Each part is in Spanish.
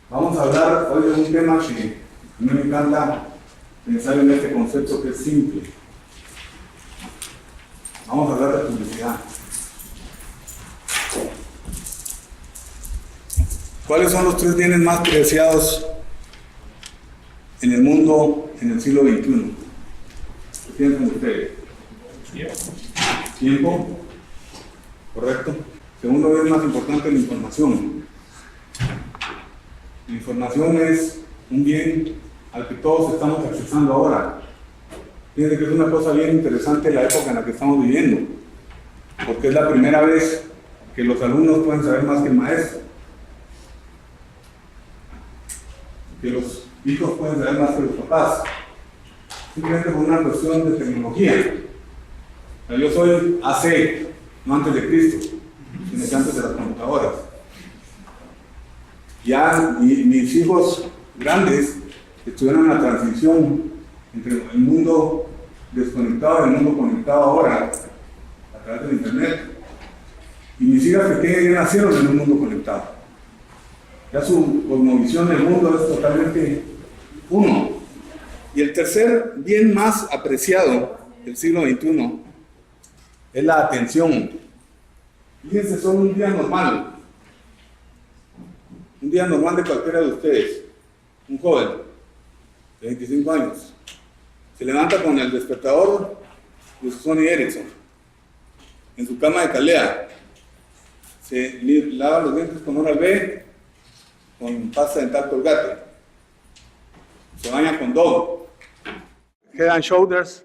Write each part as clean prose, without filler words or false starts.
Vamos a hablar hoy de un tema que a mí me encanta pensar en este concepto que es simple. Vamos a hablar de publicidad. ¿Cuáles son los 3 bienes más preciados en el mundo en el siglo XXI? ¿Qué piensan ustedes? Tiempo. Correcto. Segundo bien más importante, la información. La información es un bien al que todos estamos accesando ahora. Fíjense que es una cosa bien interesante la época en la que estamos viviendo, porque es la primera vez que los alumnos pueden saber más que el maestro, que los hijos pueden saber más que los papás, simplemente por una cuestión de tecnología. O sea, yo soy AC, no antes de Cristo, sino que antes de las computadoras. Ya mis hijos grandes estuvieron en la transición entre el mundo desconectado y el mundo conectado ahora a través del internet, y mis hijas pequeñas ya nacieron en un mundo conectado. Ya su cosmovisión del mundo es totalmente uno. Y el tercer bien más apreciado del siglo XXI es la atención. Fíjense, son un día normal de cualquiera de ustedes, un joven de 25 años, se levanta con el despertador de su Sony Ericsson, en su cama de calea, se lava los dientes con Oral-B, con pasta dental Colgate, se baña con Dove, Head and Shoulders,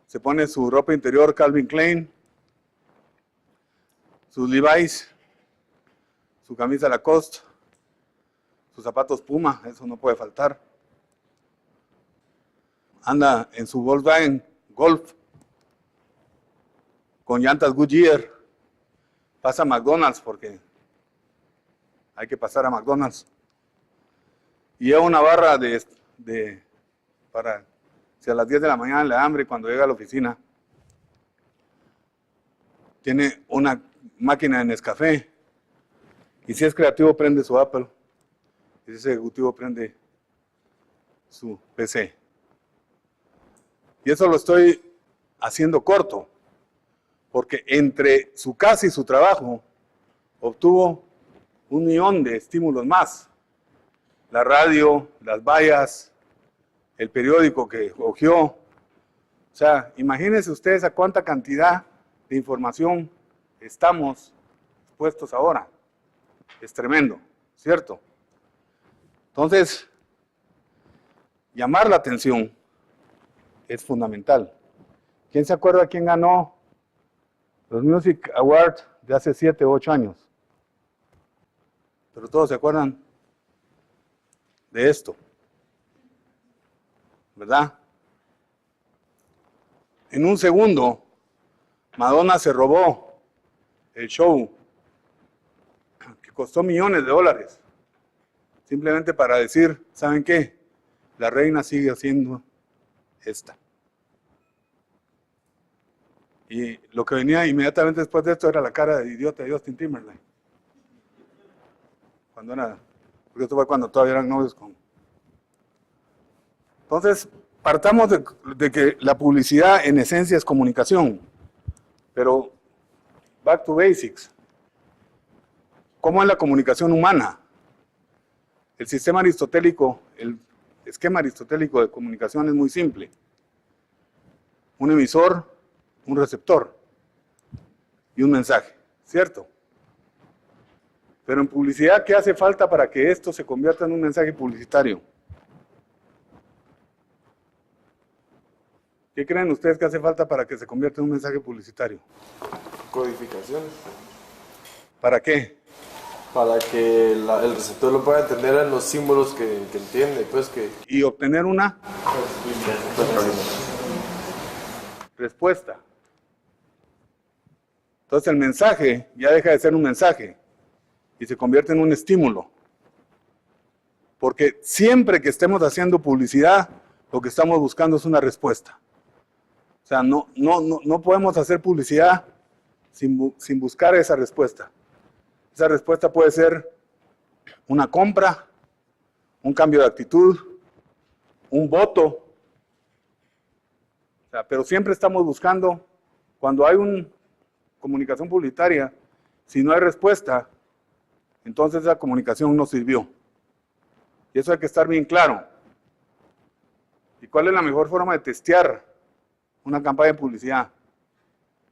se pone su ropa interior Calvin Klein, sus Levi's, su camisa Lacoste, sus zapatos Puma, eso no puede faltar. Anda en su Volkswagen Golf con llantas Goodyear, pasa a McDonald's porque hay que pasar a McDonald's, y lleva una barra para si a las 10 de la mañana le da hambre cuando llega a la oficina. Tiene una máquina de Nescafé, y si es creativo prende su Apple, y si es ejecutivo prende su PC. Y eso lo estoy haciendo corto, porque entre su casa y su trabajo obtuvo 1 millón de estímulos más. La radio, las vallas, el periódico que cogió. O sea, imagínense ustedes a cuánta cantidad de información estamos expuestos ahora. Es tremendo, ¿cierto? Entonces, llamar la atención es fundamental. ¿Quién se acuerda quién ganó los Music Awards de hace 7 u 8 años? Pero todos se acuerdan de esto, ¿verdad? En un segundo, Madonna se robó el show que costó millones de dólares, simplemente para decir, ¿saben qué? La reina sigue haciendo esta. Y lo que venía inmediatamente después de esto era la cara de idiota de Justin Timberlake. Porque esto fue cuando todavía eran novios con... Entonces, partamos de que la publicidad en esencia es comunicación. Pero, back to basics. ¿Cómo es la comunicación humana? El sistema aristotélico, el esquema aristotélico de comunicación es muy simple. Un emisor, un receptor y un mensaje, ¿cierto? Pero en publicidad, ¿qué hace falta para que esto se convierta en un mensaje publicitario? ¿Qué creen ustedes que hace falta para que se convierta en un mensaje publicitario? Codificación. ¿Para qué? Para que el receptor lo pueda entender en los símbolos que entiende. Pues que... Y obtener una respuesta. Entonces el mensaje ya deja de ser un mensaje y se convierte en un estímulo. Porque siempre que estemos haciendo publicidad, lo que estamos buscando es una respuesta. O sea, no podemos hacer publicidad sin buscar esa respuesta. Esa respuesta puede ser una compra, un cambio de actitud, un voto. O sea, pero siempre estamos buscando, cuando hay una comunicación publicitaria, si no hay respuesta, entonces esa comunicación no sirvió. Y eso hay que estar bien claro. ¿Y cuál es la mejor forma de testear una campaña de publicidad?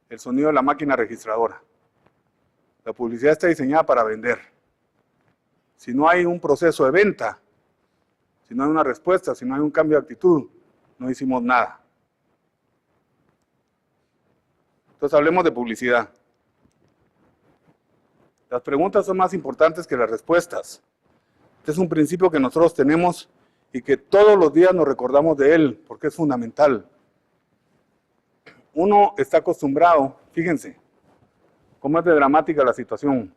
El sonido de la máquina registradora. La publicidad está diseñada para vender. Si no hay un proceso de venta, si no hay una respuesta, si no hay un cambio de actitud, no hicimos nada. Entonces hablemos de publicidad. Las preguntas son más importantes que las respuestas. Este es un principio que nosotros tenemos y que todos los días nos recordamos de él, porque es fundamental. Uno está acostumbrado, fíjense, cómo es de dramática la situación,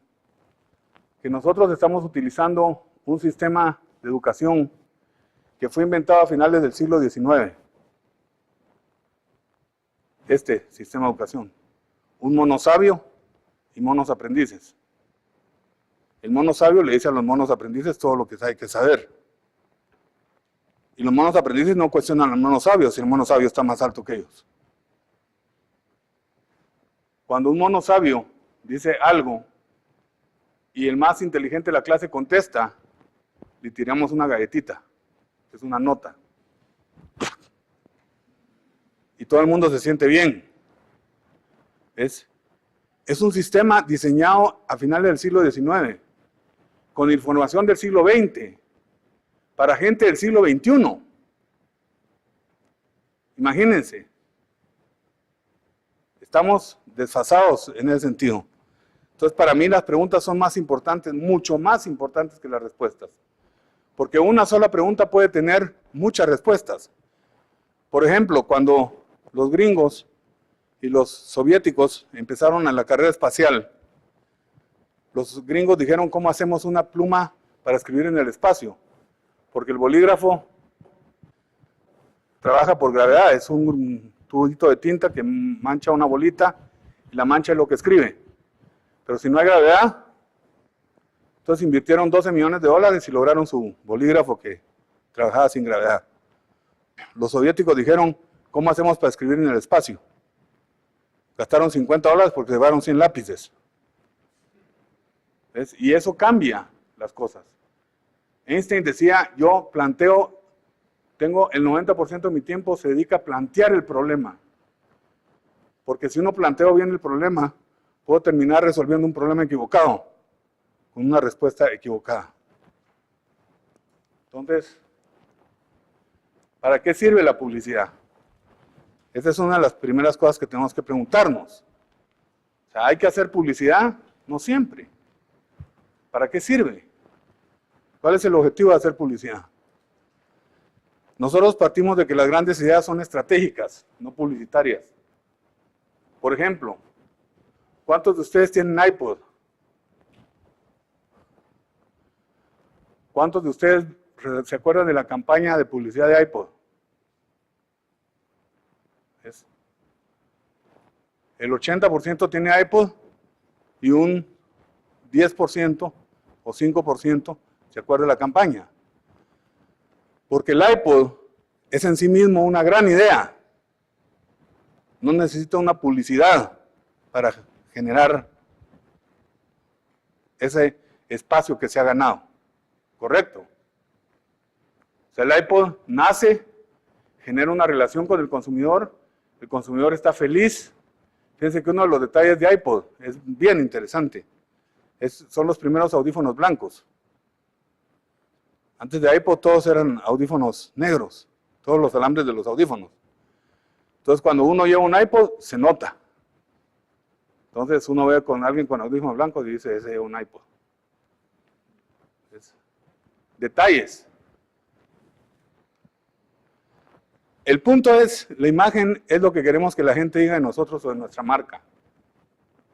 que nosotros estamos utilizando un sistema de educación que fue inventado a finales del siglo XIX. Este sistema de educación. Un mono sabio y monos aprendices. El mono sabio le dice a los monos aprendices todo lo que hay que saber. Y los monos aprendices no cuestionan al mono sabio si el mono sabio está más alto que ellos. Cuando un mono sabio dice algo y el más inteligente de la clase contesta, le tiramos una galletita, que es una nota. Y todo el mundo se siente bien. Es un sistema diseñado a finales del siglo XIX, con información del siglo XX, para gente del siglo XXI. Imagínense. Estamos desfasados en ese sentido. Entonces, para mí las preguntas son más importantes, mucho más importantes que las respuestas. Porque una sola pregunta puede tener muchas respuestas. Por ejemplo, cuando los gringos y los soviéticos empezaron a la carrera espacial, los gringos dijeron, ¿cómo hacemos una pluma para escribir en el espacio? Porque el bolígrafo trabaja por gravedad, es un tubito de tinta que mancha una bolita y la mancha es lo que escribe. Pero si no hay gravedad, entonces invirtieron $12 millones y lograron su bolígrafo que trabajaba sin gravedad. Los soviéticos dijeron, ¿cómo hacemos para escribir en el espacio? Gastaron $50 porque llevaron 100 lápices. ¿Ves? Y eso cambia las cosas. Einstein decía, yo planteo, tengo el 90% de mi tiempo se dedica a plantear el problema. Porque si uno plantea bien el problema, puedo terminar resolviendo un problema equivocado, con una respuesta equivocada. Entonces, ¿para qué sirve la publicidad? Esa es una de las primeras cosas que tenemos que preguntarnos. O sea, ¿hay que hacer publicidad? No siempre. ¿Para qué sirve? ¿Cuál es el objetivo de hacer publicidad? Nosotros partimos de que las grandes ideas son estratégicas, no publicitarias. Por ejemplo, ¿cuántos de ustedes tienen iPod? ¿Cuántos de ustedes se acuerdan de la campaña de publicidad de iPod? El 80% tiene iPod y un 10% o 5% se acuerda de la campaña. Porque el iPod es en sí mismo una gran idea. No necesita una publicidad para generar ese espacio que se ha ganado. ¿Correcto? O sea, el iPod nace, genera una relación con el consumidor está feliz. Fíjense que uno de los detalles de iPod es bien interesante. Son los primeros audífonos blancos. Antes de iPod todos eran audífonos negros, todos los alambres de los audífonos. Entonces cuando uno lleva un iPod, se nota. Entonces uno ve con alguien con audífonos blancos y dice, ese es un iPod. Detalles. El punto es, la imagen es lo que queremos que la gente diga de nosotros o de nuestra marca.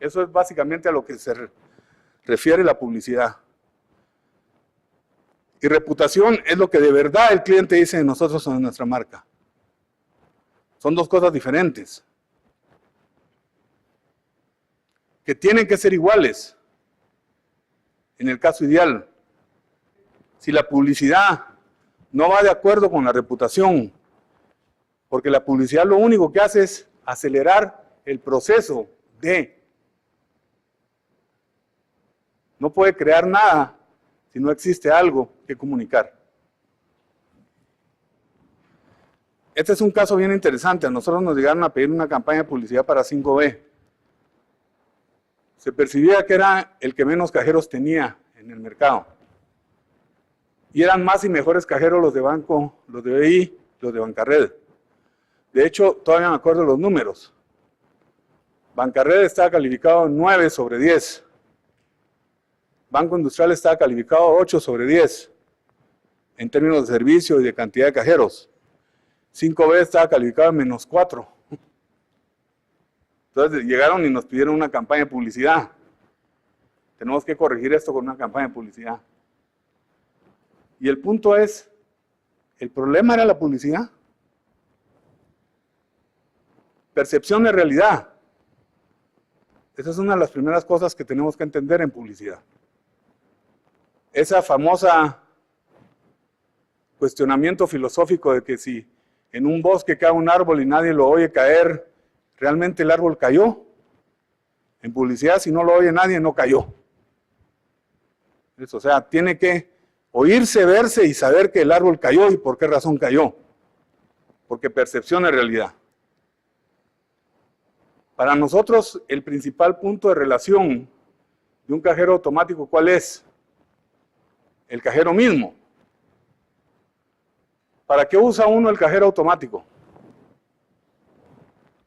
Eso es básicamente a lo que se refiere la publicidad. Y reputación es lo que de verdad el cliente dice de nosotros o de nuestra marca. Son dos cosas diferentes. Que tienen que ser iguales, en el caso ideal, si la publicidad no va de acuerdo con la reputación, porque la publicidad lo único que hace es acelerar el proceso de... No puede crear nada si no existe algo que comunicar. Este es un caso bien interesante. A nosotros nos llegaron a pedir una campaña de publicidad para 5B. Se percibía que era el que menos cajeros tenía en el mercado. Y eran más y mejores cajeros los de banco, los de BI, los de Bancarred. De hecho, todavía me acuerdo los números. Bancarred estaba calificado 9 sobre 10. Banco Industrial estaba calificado 8 sobre 10. En términos de servicio y de cantidad de cajeros. 5B estaba calificado en menos 4. Entonces llegaron y nos pidieron una campaña de publicidad. Tenemos que corregir esto con una campaña de publicidad. Y el punto es, ¿el problema era la publicidad? Percepción de realidad. Esa es una de las primeras cosas que tenemos que entender en publicidad. Esa famosa cuestionamiento filosófico de que si en un bosque cae un árbol y nadie lo oye caer, ¿realmente el árbol cayó? En publicidad, si no lo oye nadie, no cayó. Eso, o sea, tiene que oírse, verse y saber que el árbol cayó y por qué razón cayó. Porque percepción es realidad. Para nosotros, el principal punto de relación de un cajero automático, ¿cuál es? El cajero mismo. ¿Para qué usa uno el cajero automático?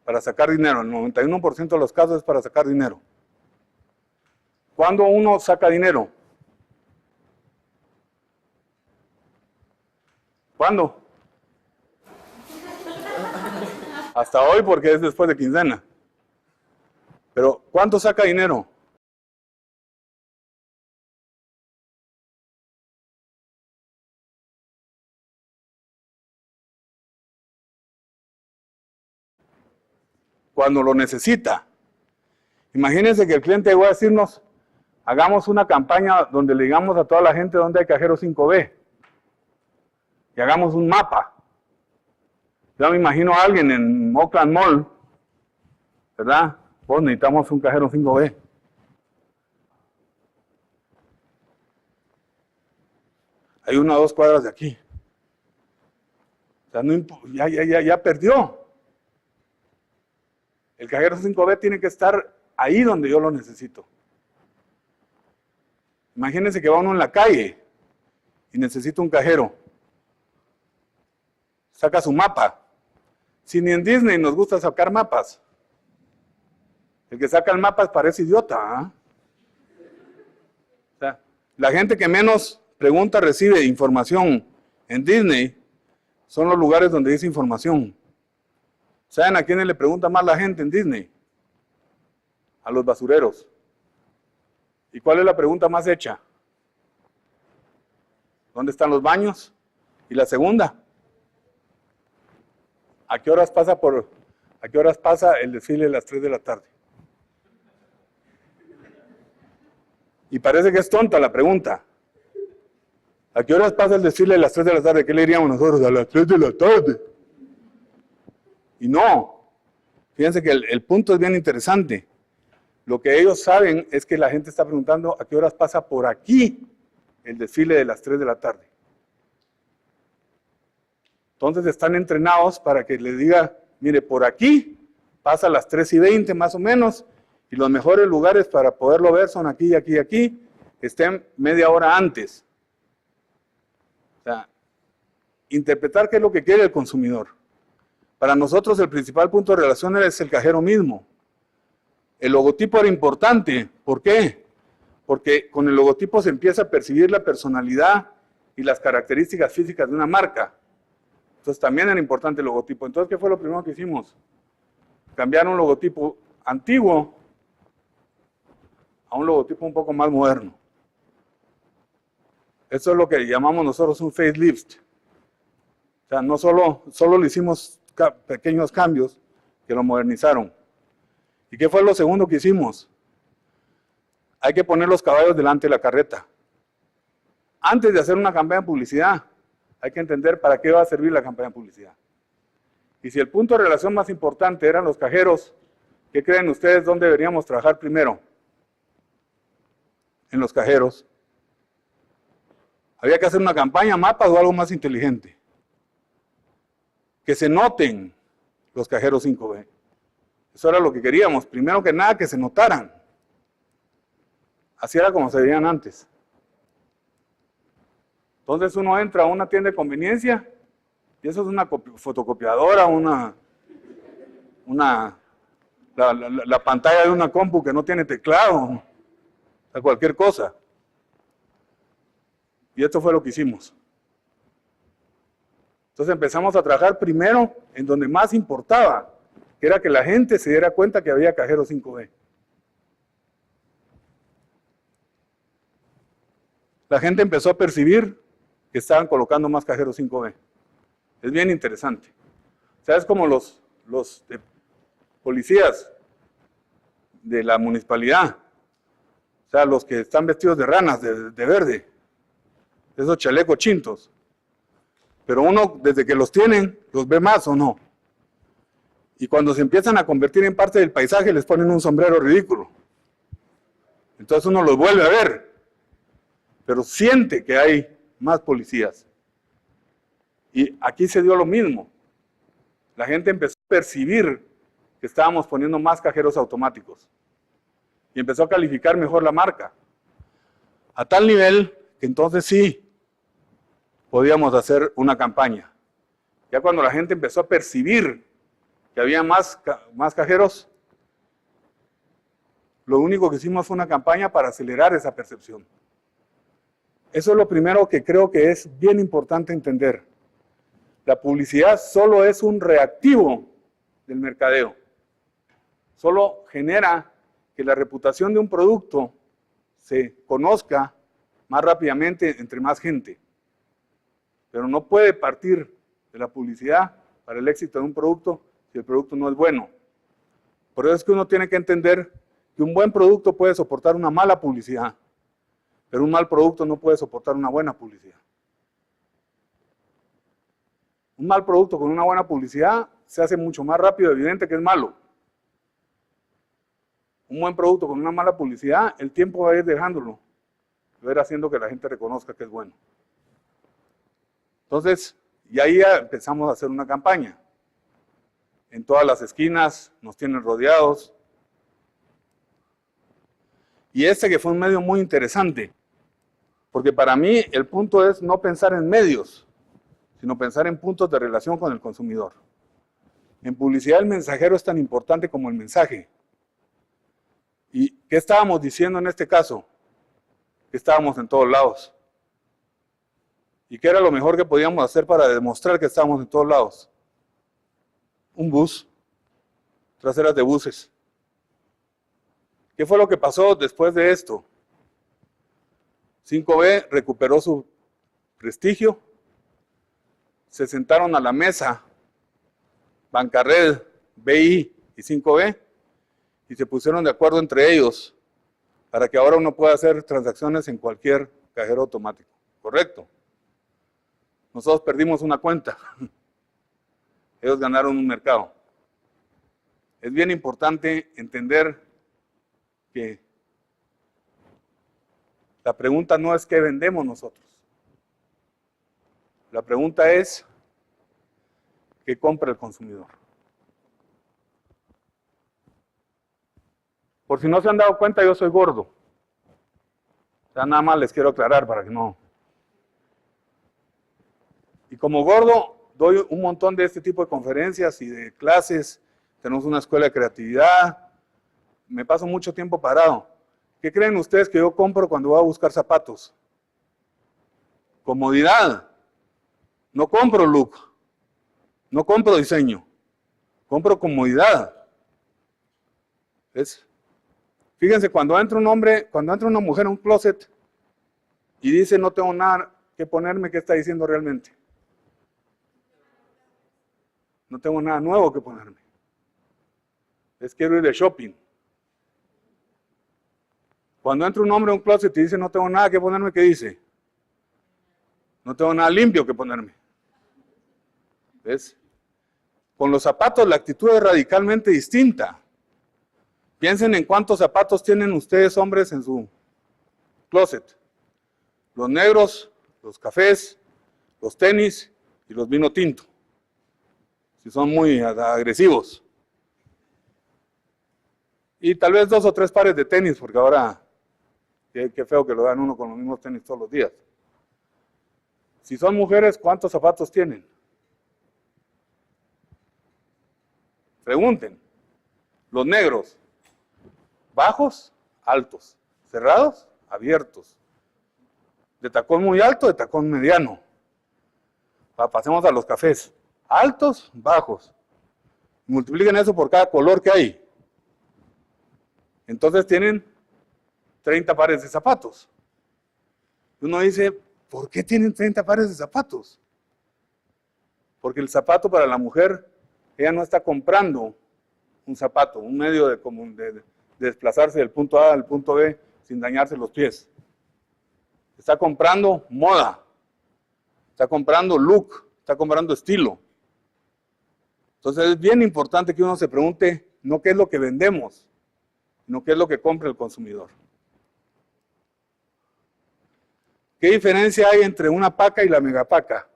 Para sacar dinero. El 91% de los casos es para sacar dinero. ¿Cuándo uno saca dinero? ¿Cuándo? Hasta hoy porque es después de quincena. Pero, ¿cuánto saca dinero? Cuando lo necesita. Imagínense que el cliente va a decirnos, hagamos una campaña donde le digamos a toda la gente dónde hay cajero 5B. Y hagamos un mapa. Yo me imagino a alguien en Oakland Mall, ¿verdad? Pues necesitamos un cajero 5B. Hay 1 o 2 cuadras de aquí. O sea, ya perdió. El cajero 5B tiene que estar ahí donde yo lo necesito. Imagínense que va uno en la calle y necesita un cajero. Saca su mapa. Si ni en Disney nos gusta sacar mapas. El que saca el mapa parece idiota. O sea, la gente que menos pregunta recibe información en Disney son los lugares donde dice información. ¿Saben a quiénes le pregunta más la gente en Disney? A los basureros. ¿Y cuál es la pregunta más hecha? ¿Dónde están los baños? Y la segunda, ¿a qué horas pasa el desfile de las 3 de la tarde? Y parece que es tonta la pregunta. ¿A qué horas pasa el desfile de las 3 de la tarde? ¿Qué le diríamos nosotros? A las 3 de la tarde. Y no. Fíjense que el punto es bien interesante. Lo que ellos saben es que la gente está preguntando a qué horas pasa por aquí el desfile de las 3 de la tarde. Entonces están entrenados para que les diga, mire, por aquí pasa a las 3:20 más o menos, y los mejores lugares para poderlo ver son aquí, aquí y aquí, estén media hora antes. O sea, interpretar qué es lo que quiere el consumidor. Para nosotros el principal punto de relación es el cajero mismo. El logotipo era importante. ¿Por qué? Porque con el logotipo se empieza a percibir la personalidad y las características físicas de una marca. Entonces también era importante el logotipo. Entonces, ¿qué fue lo primero que hicimos? Cambiar un logotipo antiguo a un logotipo un poco más moderno. Eso es lo que llamamos nosotros un facelift. O sea, no solo le hicimos pequeños cambios que lo modernizaron. ¿Y qué fue lo segundo que hicimos? Hay que poner los caballos delante de la carreta. antes de hacer una campaña de publicidad, hay que entender para qué va a servir la campaña de publicidad. Y si el punto de relación más importante eran los cajeros, ¿qué creen ustedes dónde deberíamos trabajar primero? En los cajeros. Había que hacer una campaña, mapas o algo más inteligente. Que se noten los cajeros 5B. Eso era lo que queríamos. Primero que nada, que se notaran. Así era como se veían antes. Entonces uno entra a una tienda de conveniencia y eso es una fotocopiadora, la pantalla de una compu que no tiene teclado, o sea, cualquier cosa. Y esto fue lo que hicimos. Entonces empezamos a trabajar primero en donde más importaba, que era que la gente se diera cuenta que había cajeros 5B. La gente empezó a percibir que estaban colocando más cajeros 5B. Es bien interesante. ¿Sabes cómo los policías de la municipalidad, o sea, los que están vestidos de ranas, de verde, esos chalecos chintos, pero uno desde que los tienen, los ve más o no? Y cuando se empiezan a convertir en parte del paisaje, les ponen un sombrero ridículo. Entonces uno los vuelve a ver, pero siente que hay más policías. Y aquí se dio lo mismo. La gente empezó a percibir que estábamos poniendo más cajeros automáticos. Y empezó a calificar mejor la marca. A tal nivel que entonces sí podíamos hacer una campaña. Ya cuando la gente empezó a percibir que había más cajeros, lo único que hicimos fue una campaña para acelerar esa percepción. Eso es lo primero que creo que es bien importante entender. La publicidad solo es un reactivo del mercadeo. Solo genera que la reputación de un producto se conozca más rápidamente entre más gente. Pero no puede partir de la publicidad para el éxito de un producto si el producto no es bueno. Por eso es que uno tiene que entender que un buen producto puede soportar una mala publicidad, pero un mal producto no puede soportar una buena publicidad. Un mal producto con una buena publicidad se hace mucho más rápido, evidente que es malo. Un buen producto con una mala publicidad, el tiempo va a ir dejándolo, va a ir haciendo que la gente reconozca que es bueno. Entonces, y ahí ya empezamos a hacer una campaña. En todas las esquinas nos tienen rodeados. Y que fue un medio muy interesante, porque para mí el punto es no pensar en medios, sino pensar en puntos de relación con el consumidor. En publicidad el mensajero es tan importante como el mensaje. ¿Y qué estábamos diciendo en este caso? Que estábamos en todos lados. ¿Y qué era lo mejor que podíamos hacer para demostrar que estábamos en todos lados? Un bus, traseras de buses. ¿Qué fue lo que pasó después de esto? 5B recuperó su prestigio, se sentaron a la mesa Bancarred, BI y 5B y se pusieron de acuerdo entre ellos para que ahora uno pueda hacer transacciones en cualquier cajero automático. ¿Correcto? Nosotros perdimos una cuenta. Ellos ganaron un mercado. Es bien importante entender que la pregunta no es qué vendemos nosotros. La pregunta es qué compra el consumidor. Por si no se han dado cuenta, yo soy gordo. O sea, nada más les quiero aclarar para que no. Y como gordo, doy un montón de este tipo de conferencias y de clases. Tenemos una escuela de creatividad. Me paso mucho tiempo parado. ¿Qué creen ustedes que yo compro cuando voy a buscar zapatos? Comodidad. No compro look. No compro diseño. Compro comodidad. ¿Ves? Fíjense, cuando entra un hombre, cuando entra una mujer a un closet y dice no tengo nada que ponerme, ¿qué está diciendo realmente? No tengo nada nuevo que ponerme. Quiero ir de shopping. Cuando entra un hombre a un closet y dice no tengo nada que ponerme, ¿qué dice? No tengo nada limpio que ponerme. ¿Ves? Con los zapatos la actitud es radicalmente distinta. Piensen en cuántos zapatos tienen ustedes, hombres, en su closet. Los negros, los cafés, los tenis y los vino tinto. Si son muy agresivos. Y tal vez 2 o 3 pares de tenis, porque ahora, qué feo que lo vean uno con los mismos tenis todos los días. Si son mujeres, ¿cuántos zapatos tienen? Pregunten. Los negros, bajos, altos, cerrados, abiertos, de tacón muy alto, de tacón mediano. Pasemos a los cafés, altos, bajos. Multipliquen eso por cada color que hay. Entonces tienen 30 pares de zapatos. Y uno dice, ¿por qué tienen 30 pares de zapatos? Porque el zapato para la mujer, ella no está comprando un zapato, un medio de desplazarse del punto A al punto B sin dañarse los pies. Está comprando moda, está comprando look, está comprando estilo. Entonces es bien importante que uno se pregunte, no qué es lo que vendemos, sino qué es lo que compra el consumidor. ¿Qué diferencia hay entre una paca y la megapaca?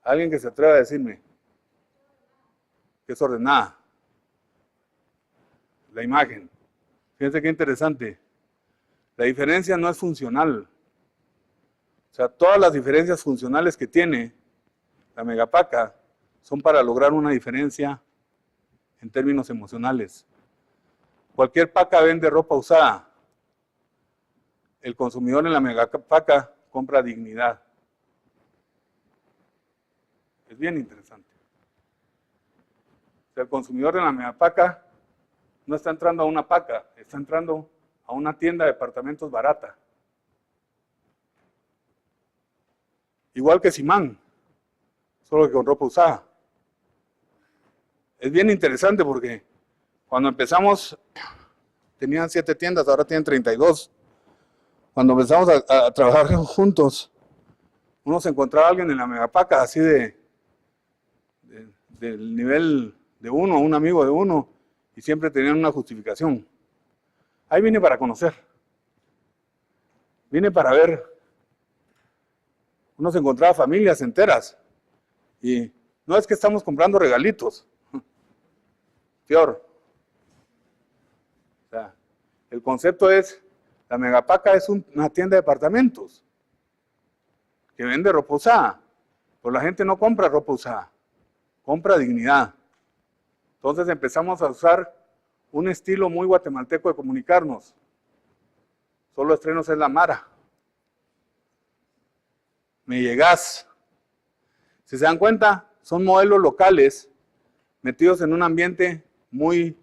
Alguien que se atreva a decirme. Que es ordenada. La imagen. Fíjense qué interesante. La diferencia no es funcional. O sea, todas las diferencias funcionales que tiene la megapaca son para lograr una diferencia en términos emocionales. Cualquier paca vende ropa usada. El consumidor en la megapaca compra dignidad. Es bien interesante. O sea, el consumidor en la megapaca no está entrando a una paca, está entrando a una tienda de departamentos barata. Igual que Simán, solo que con ropa usada. Es bien interesante porque cuando empezamos, tenían 7 tiendas, ahora tienen 32. Cuando empezamos a trabajar juntos, uno se encontraba a alguien en la megapaca, así del nivel de uno, un amigo de uno, y siempre tenían una justificación. Ahí vine para conocer. Vine para ver. Uno se encontraba familias enteras. Y no es que estamos comprando regalitos. Peor. O sea, el concepto es, la megapaca es una tienda de departamentos que vende ropa usada. Pero la gente no compra ropa usada, compra dignidad. Entonces empezamos a usar un estilo muy guatemalteco de comunicarnos. Solo estrenos es la Mara. Me llegás. Si se dan cuenta, son modelos locales metidos en un ambiente muy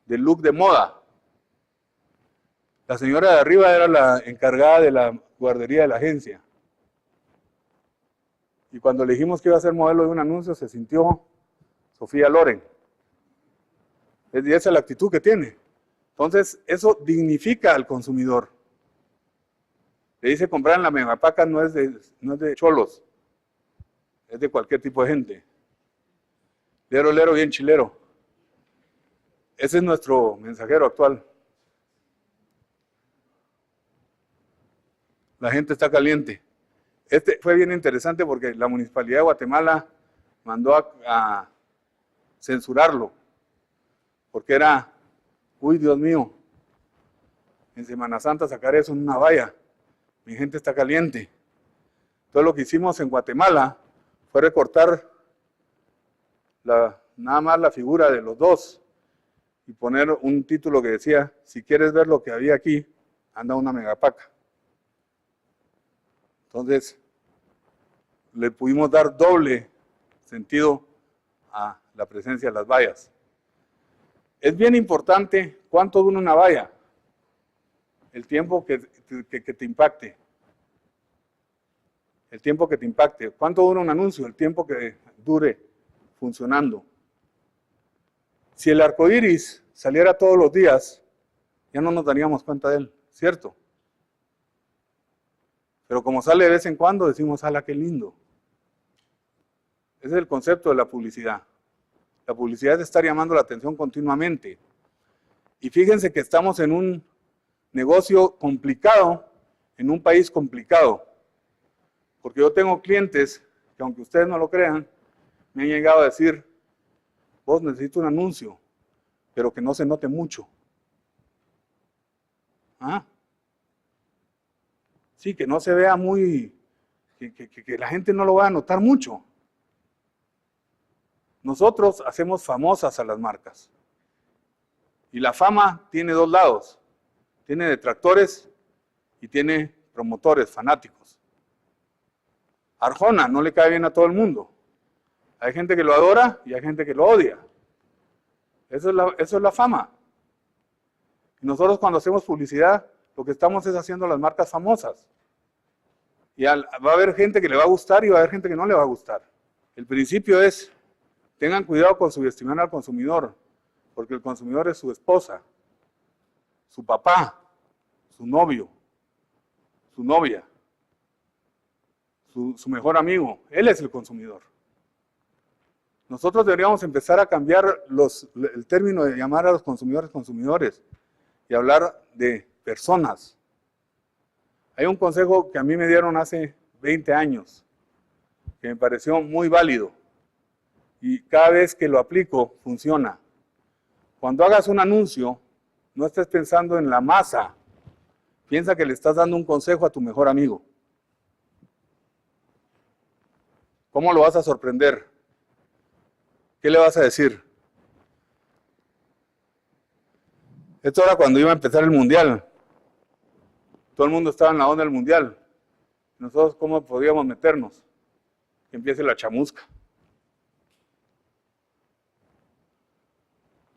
de look de moda. La señora de arriba era la encargada de la guardería de la agencia. Y cuando le dijimos que iba a ser modelo de un anuncio, se sintió Sofía Loren. Y esa es la actitud que tiene. Entonces, eso dignifica al consumidor. Le dice comprar en la megapaca no es de cholos, es de cualquier tipo de gente. Lero, lero, bien chilero. Ese es nuestro mensajero actual. La gente está caliente. Este fue bien interesante porque la Municipalidad de Guatemala mandó a censurarlo. Porque era, uy, Dios mío, en Semana Santa sacar eso en una valla. Mi gente está caliente. Entonces lo que hicimos en Guatemala fue recortar nada más la figura de los dos y poner un título que decía, si quieres ver lo que había aquí, anda a una megapaca. Entonces, le pudimos dar doble sentido a la presencia de las vallas. Es bien importante cuánto dura una valla, el tiempo que te impacte. El tiempo que te impacte. ¿Cuánto dura un anuncio? El tiempo que dure funcionando. Si el arco iris saliera todos los días, ya no nos daríamos cuenta de él, ¿cierto? Pero como sale de vez en cuando, decimos, ¡hala, qué lindo! Ese es el concepto de la publicidad. La publicidad es estar llamando la atención continuamente. Y fíjense que estamos en un negocio complicado, en un país complicado. Porque yo tengo clientes que, aunque ustedes no lo crean, me han llegado a decir, vos necesito un anuncio, pero que no se note mucho. ¿Ah? Sí, que no se vea muy, que la gente no lo va a notar mucho. Nosotros hacemos famosas a las marcas. Y la fama tiene dos lados. Tiene detractores y tiene promotores, fanáticos. Arjona no le cae bien a todo el mundo. Hay gente que lo adora y hay gente que lo odia. Eso es la fama. Y nosotros cuando hacemos publicidad, lo que estamos es haciendo las marcas famosas. Y va a haber gente que le va a gustar y va a haber gente que no le va a gustar. El principio es, tengan cuidado con subestimar al consumidor, porque el consumidor es su esposa, su papá, su novio, su novia, su mejor amigo. Él es el consumidor. Nosotros deberíamos empezar a cambiar el término de llamar a los consumidores y hablar de personas. Hay un consejo que a mí me dieron hace 20 años, que me pareció muy válido, y cada vez que lo aplico, funciona. Cuando hagas un anuncio, no estés pensando en la masa, piensa que le estás dando un consejo a tu mejor amigo. ¿Cómo lo vas a sorprender? ¿Qué le vas a decir? Esto era cuando iba a empezar el mundial. Todo el mundo estaba en la onda del mundial. Nosotros, ¿cómo podíamos meternos? Que empiece la chamusca.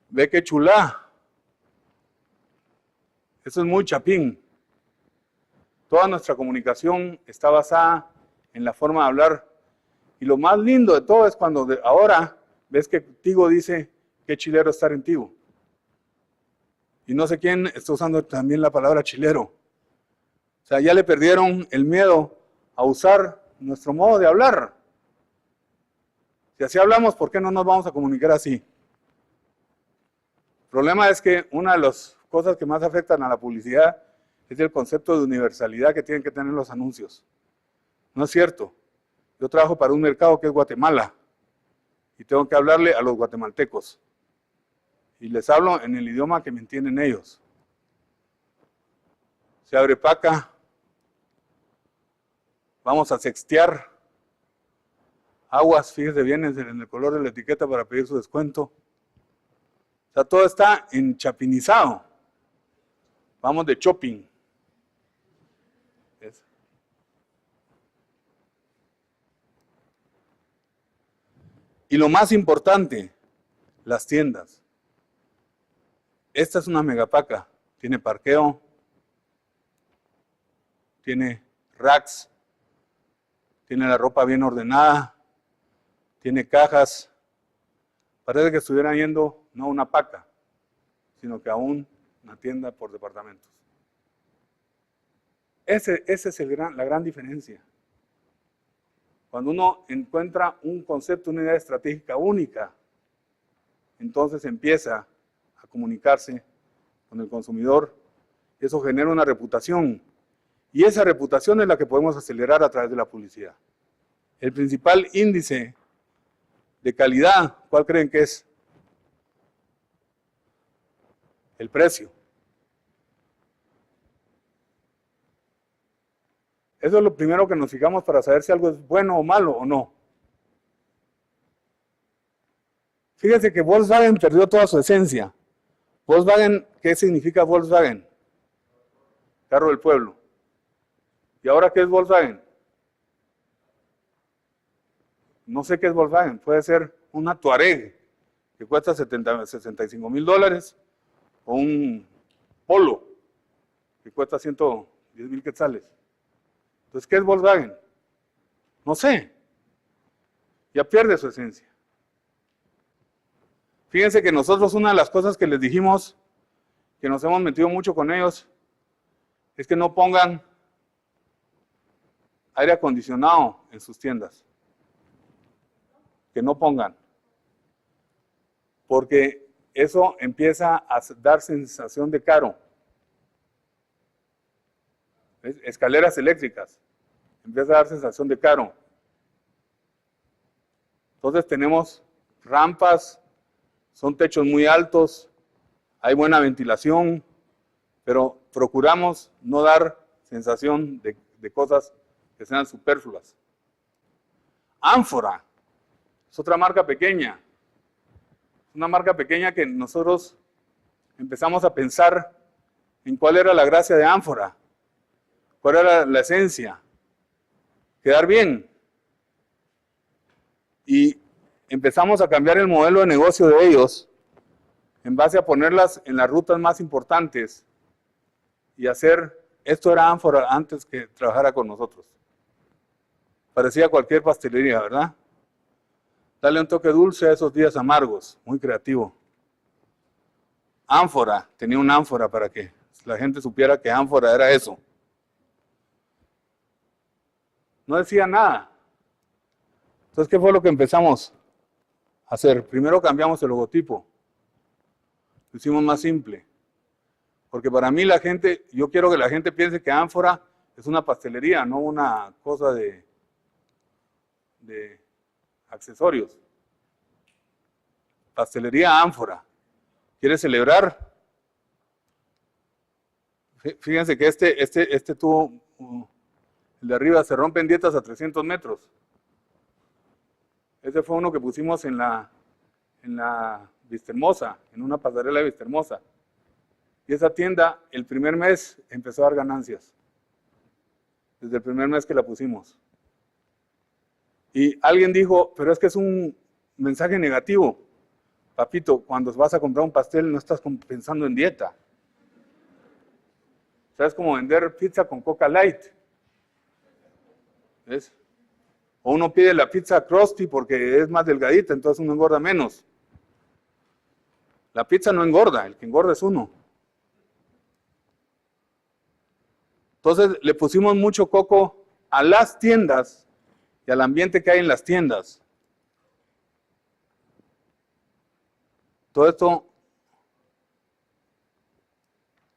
Ve qué chulá. Eso es muy chapín. Toda nuestra comunicación está basada en la forma de hablar. Y lo más lindo de todo es cuando ahora ves que Tigo dice qué chilero estar en Tigo. Y no sé quién está usando también la palabra chilero. O sea, ya le perdieron el miedo a usar nuestro modo de hablar. Si así hablamos, ¿por qué no nos vamos a comunicar así? El problema es que una de las cosas que más afectan a la publicidad es el concepto de universalidad que tienen que tener los anuncios. No es cierto. Yo trabajo para un mercado que es Guatemala y tengo que hablarle a los guatemaltecos. Y les hablo en el idioma que me entienden ellos. Se abre paca. Vamos a sextear. Aguas, fíjese bien en el color de la etiqueta para pedir su descuento. O sea, todo está enchapinizado. Vamos de shopping. ¿Ves? Y lo más importante, las tiendas. Esta es una megapaca. Tiene parqueo, tiene racks, tiene la ropa bien ordenada, tiene cajas. Parece que estuvieran yendo no a una paca, sino que a una tienda por departamentos. Esa es la gran diferencia. Cuando uno encuentra un concepto, una idea estratégica única, entonces empieza a comunicarse con el consumidor. Eso genera una reputación. Y esa reputación es la que podemos acelerar a través de la publicidad. El principal índice de calidad, ¿cuál creen que es? El precio. Eso es lo primero que nos fijamos para saber si algo es bueno o malo o no. Fíjense que Volkswagen perdió toda su esencia. Volkswagen, ¿qué significa Volkswagen? Carro del pueblo. ¿Y ahora qué es Volkswagen? No sé qué es Volkswagen. Puede ser una Touareg que cuesta $65,000 o un Polo que cuesta 110,000 quetzales. Entonces, ¿qué es Volkswagen? No sé. Ya pierde su esencia. Fíjense que nosotros una de las cosas que les dijimos, que nos hemos metido mucho con ellos, es que no pongan aire acondicionado en sus tiendas. Que no pongan. Porque eso empieza a dar sensación de caro. ¿Ves? Escaleras eléctricas. Empieza a dar sensación de caro. Entonces tenemos rampas, son techos muy altos, hay buena ventilación, pero procuramos no dar sensación de cosas que sean superfluas. Ánfora es otra marca pequeña. Una marca pequeña que nosotros empezamos a pensar en cuál era la gracia de Ánfora, cuál era la esencia, quedar bien. Y empezamos a cambiar el modelo de negocio de ellos en base a ponerlas en las rutas más importantes y hacer, esto era Ánfora antes que trabajara con nosotros. Parecía cualquier pastelería, ¿verdad? Dale un toque dulce a esos días amargos, muy creativo. Ánfora, tenía un ánfora para que la gente supiera que Ánfora era eso. No decía nada. Entonces, ¿qué fue lo que empezamos a hacer? Primero cambiamos el logotipo. Lo hicimos más simple. Porque para mí la gente, yo quiero que la gente piense que Ánfora es una pastelería, no una cosa de accesorios. Pastelería Ánfora. ¿Quiere celebrar? Fíjense que este tuvo, el de arriba, se rompen dietas a 300 metros. Ese fue uno que pusimos en la Vistahermosa, en una pasarela de Vistahermosa. Y esa tienda, el primer mes, empezó a dar ganancias. Desde el primer mes que la pusimos. Y alguien dijo, pero es que es un mensaje negativo. Papito, cuando vas a comprar un pastel no estás pensando en dieta. O sea, es como vender pizza con Coca Light. ¿Ves? O uno pide la pizza Krusty porque es más delgadita, entonces uno engorda menos. La pizza no engorda, el que engorda es uno. Entonces le pusimos mucho coco a las tiendas y al ambiente que hay en las tiendas. Todo esto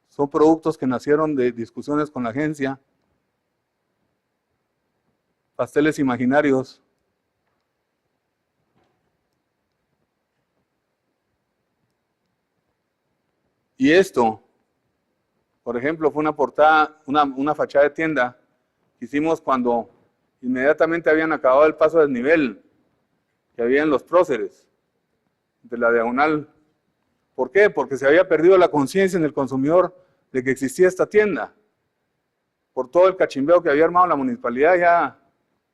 son productos que nacieron de discusiones con la agencia. Pasteles imaginarios. Y esto, por ejemplo, fue una portada, una fachada de tienda que hicimos cuando inmediatamente habían acabado el paso a desnivel que había en los próceres de la diagonal. ¿Por qué? Porque se había perdido la conciencia en el consumidor de que existía esta tienda. Por todo el cachimbeo que había armado la municipalidad, ya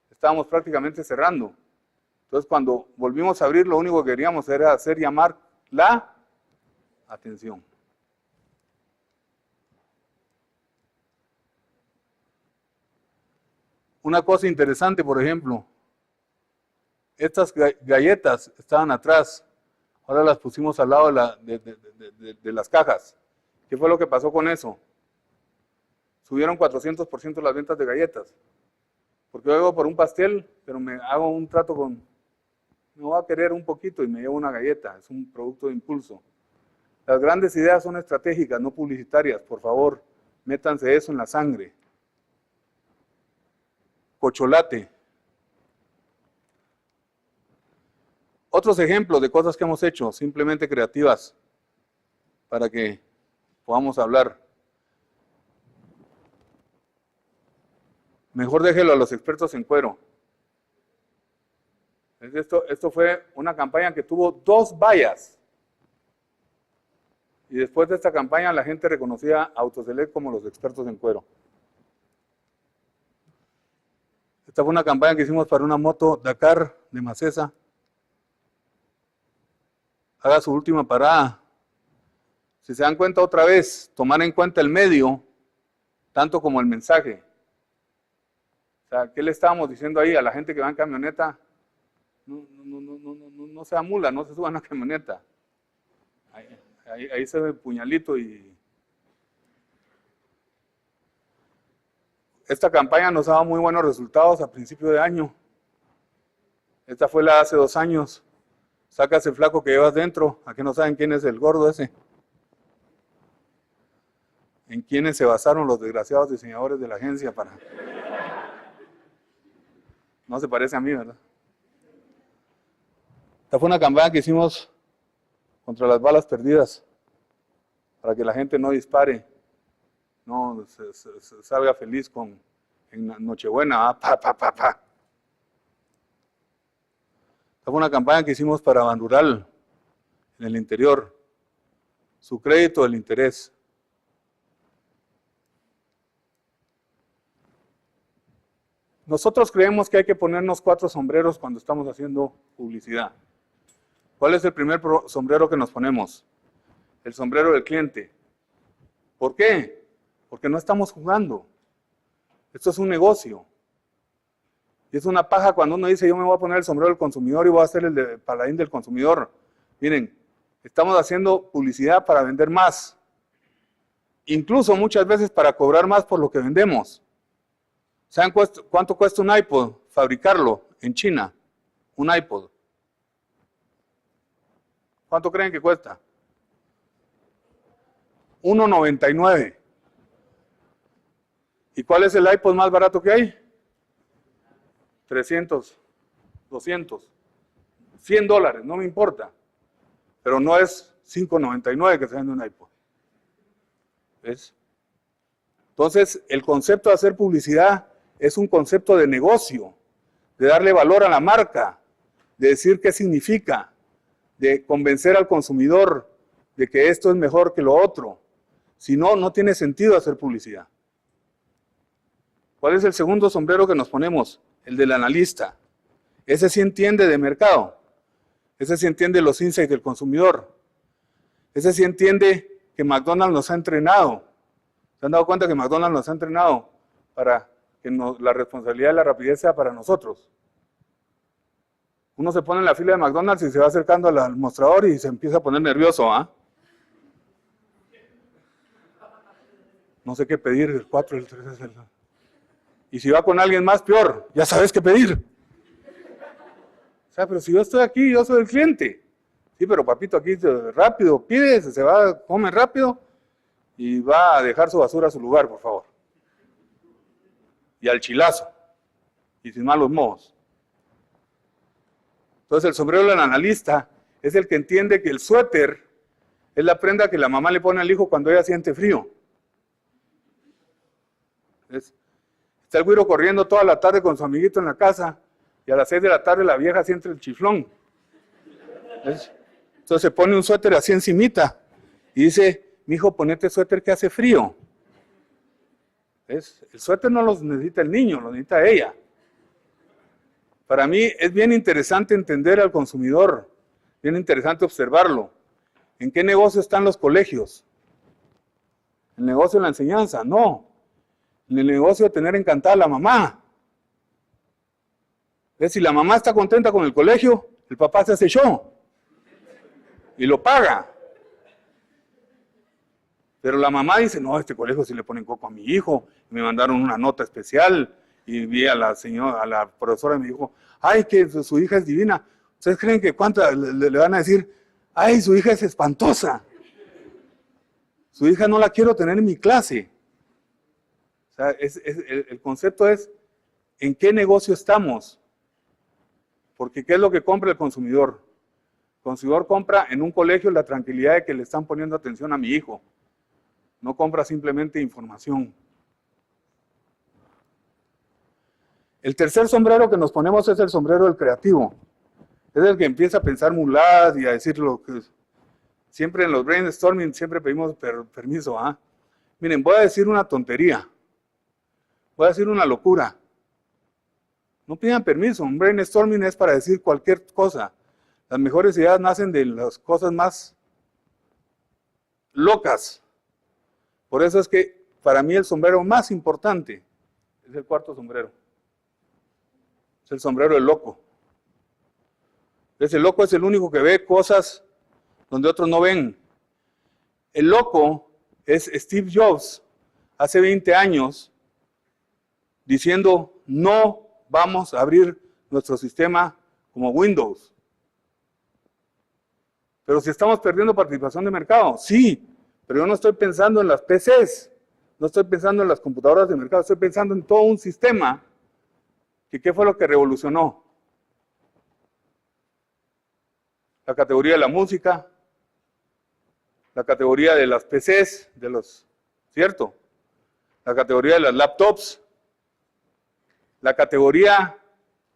estábamos prácticamente cerrando. Entonces, cuando volvimos a abrir, lo único que queríamos era hacer llamar la atención. Una cosa interesante, por ejemplo, estas galletas estaban atrás, ahora las pusimos al lado de las cajas. ¿Qué fue lo que pasó con eso? Subieron 400% las ventas de galletas. Porque yo hago por un pastel, pero me hago un trato con, me voy a querer un poquito y me llevo una galleta, es un producto de impulso. Las grandes ideas son estratégicas, no publicitarias, por favor, métanse eso en la sangre. Cocholate. Otros ejemplos de cosas que hemos hecho, simplemente creativas, para que podamos hablar. Mejor déjelo a los expertos en cuero. Esto fue una campaña que tuvo 2 vallas. Y después de esta campaña la gente reconocía a Autoselect como los expertos en cuero. Esta fue una campaña que hicimos para una moto Dakar de Macesa. Haga su última parada. Si se dan cuenta otra vez, tomar en cuenta el medio, tanto como el mensaje. O sea, ¿qué le estábamos diciendo ahí a la gente que va en camioneta? No sea mula, no se suban a la camioneta. Ahí se ve el puñalito y... Esta campaña nos ha dado muy buenos resultados a principio de año. Esta fue la de hace 2 años. Saca ese flaco que llevas dentro. ¿A qué no saben quién es el gordo ese? ¿En quiénes se basaron los desgraciados diseñadores de la agencia para...? No se parece a mí, ¿verdad? Esta fue una campaña que hicimos contra las balas perdidas, para que la gente no dispare, no se salga feliz en Nochebuena, pa. Esta fue una campaña que hicimos para Banrural, en el interior, su crédito, el interés. Nosotros creemos que hay que ponernos 4 sombreros cuando estamos haciendo publicidad. ¿Cuál es el primer sombrero que nos ponemos? El sombrero del cliente. ¿Por qué? Porque no estamos jugando. Esto es un negocio. Y es una paja cuando uno dice, yo me voy a poner el sombrero del consumidor y voy a hacer el paladín del consumidor. Miren, estamos haciendo publicidad para vender más. Incluso muchas veces para cobrar más por lo que vendemos. ¿Saben cuánto cuesta un iPod fabricarlo en China? Un iPod. ¿Cuánto creen que cuesta? $1.99. ¿Y cuál es el iPod más barato que hay? 300, 200, $100, no me importa. Pero no es $5.99 que se vende un iPod. ¿Ves? Entonces, el concepto de hacer publicidad es un concepto de negocio, de darle valor a la marca, de decir qué significa, de convencer al consumidor de que esto es mejor que lo otro. Si no, no tiene sentido hacer publicidad. ¿Cuál es el segundo sombrero que nos ponemos? El del analista. Ese sí entiende de mercado. Ese sí entiende los insights del consumidor. Ese sí entiende que McDonald's nos ha entrenado. ¿Se han dado cuenta que McDonald's nos ha entrenado para que la responsabilidad y la rapidez sea para nosotros? Uno se pone en la fila de McDonald's y se va acercando al mostrador y se empieza a poner nervioso, ¿ah? No sé qué pedir, el 4, el 3, el... Y si va con alguien más, peor, ya sabes qué pedir. O sea, pero si yo estoy aquí, yo soy el cliente. Sí, pero papito, aquí rápido, pide, se va, come rápido y va a dejar su basura a su lugar, por favor. Y al chilazo, y sin malos modos. Entonces el sombrero del analista es el que entiende que el suéter es la prenda que la mamá le pone al hijo cuando ella siente frío. Está el güiro corriendo toda la tarde con su amiguito en la casa y a las 6 de la tarde la vieja siente el chiflón. Entonces se pone un suéter así encimita y dice, mijo, ponete suéter que hace frío. El suéter no lo necesita el niño, lo necesita ella. Para mí es bien interesante entender al consumidor, bien interesante observarlo. ¿En qué negocio están los colegios? ¿El negocio de la enseñanza? No. En el negocio de tener encantada a la mamá. Si la mamá está contenta con el colegio, el papá se hace show y lo paga. Pero la mamá dice, no, a este colegio sí le ponen coco a mi hijo, me mandaron una nota especial, y vi a la señora, a la profesora y me dijo, ay, que su hija es divina. ¿Ustedes creen que cuánta le van a decir, ay, su hija es espantosa? Su hija no la quiero tener en mi clase. O sea, el concepto es, ¿en qué negocio estamos? Porque ¿qué es lo que compra el consumidor? El consumidor compra en un colegio la tranquilidad de que le están poniendo atención a mi hijo. No compra simplemente información. El tercer sombrero que nos ponemos es el sombrero del creativo. Es el que empieza a pensar muladas y a decir lo que... Siempre en los brainstorming siempre pedimos permiso. ¿Ah? Miren, voy a decir una tontería. Voy a decir una locura. No pidan permiso. Un brainstorming es para decir cualquier cosa. Las mejores ideas nacen de las cosas más locas. Por eso es que para mí el sombrero más importante es el cuarto sombrero. Es el sombrero del loco. Ese loco es el único que ve cosas donde otros no ven. El loco es Steve Jobs. Hace 20 años diciendo no vamos a abrir nuestro sistema como Windows. Pero si estamos perdiendo participación de mercado, sí, pero yo no estoy pensando en las PCs, no estoy pensando en las computadoras de mercado, estoy pensando en todo un sistema que ¿qué fue lo que revolucionó? La categoría de la música, la categoría de las PCs, ¿cierto? La categoría de las laptops, la categoría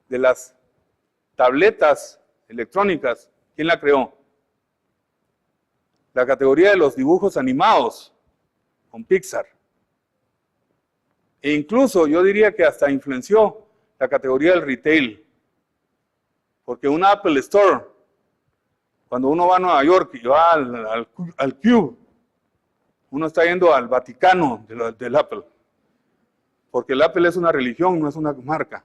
de las tabletas electrónicas, ¿quién la creó? La categoría de los dibujos animados con Pixar. E incluso yo diría que hasta influenció la categoría del retail. Porque un Apple Store, cuando uno va a Nueva York y va al Cube, uno está yendo al Vaticano del Apple. Porque el Apple es una religión, no es una marca.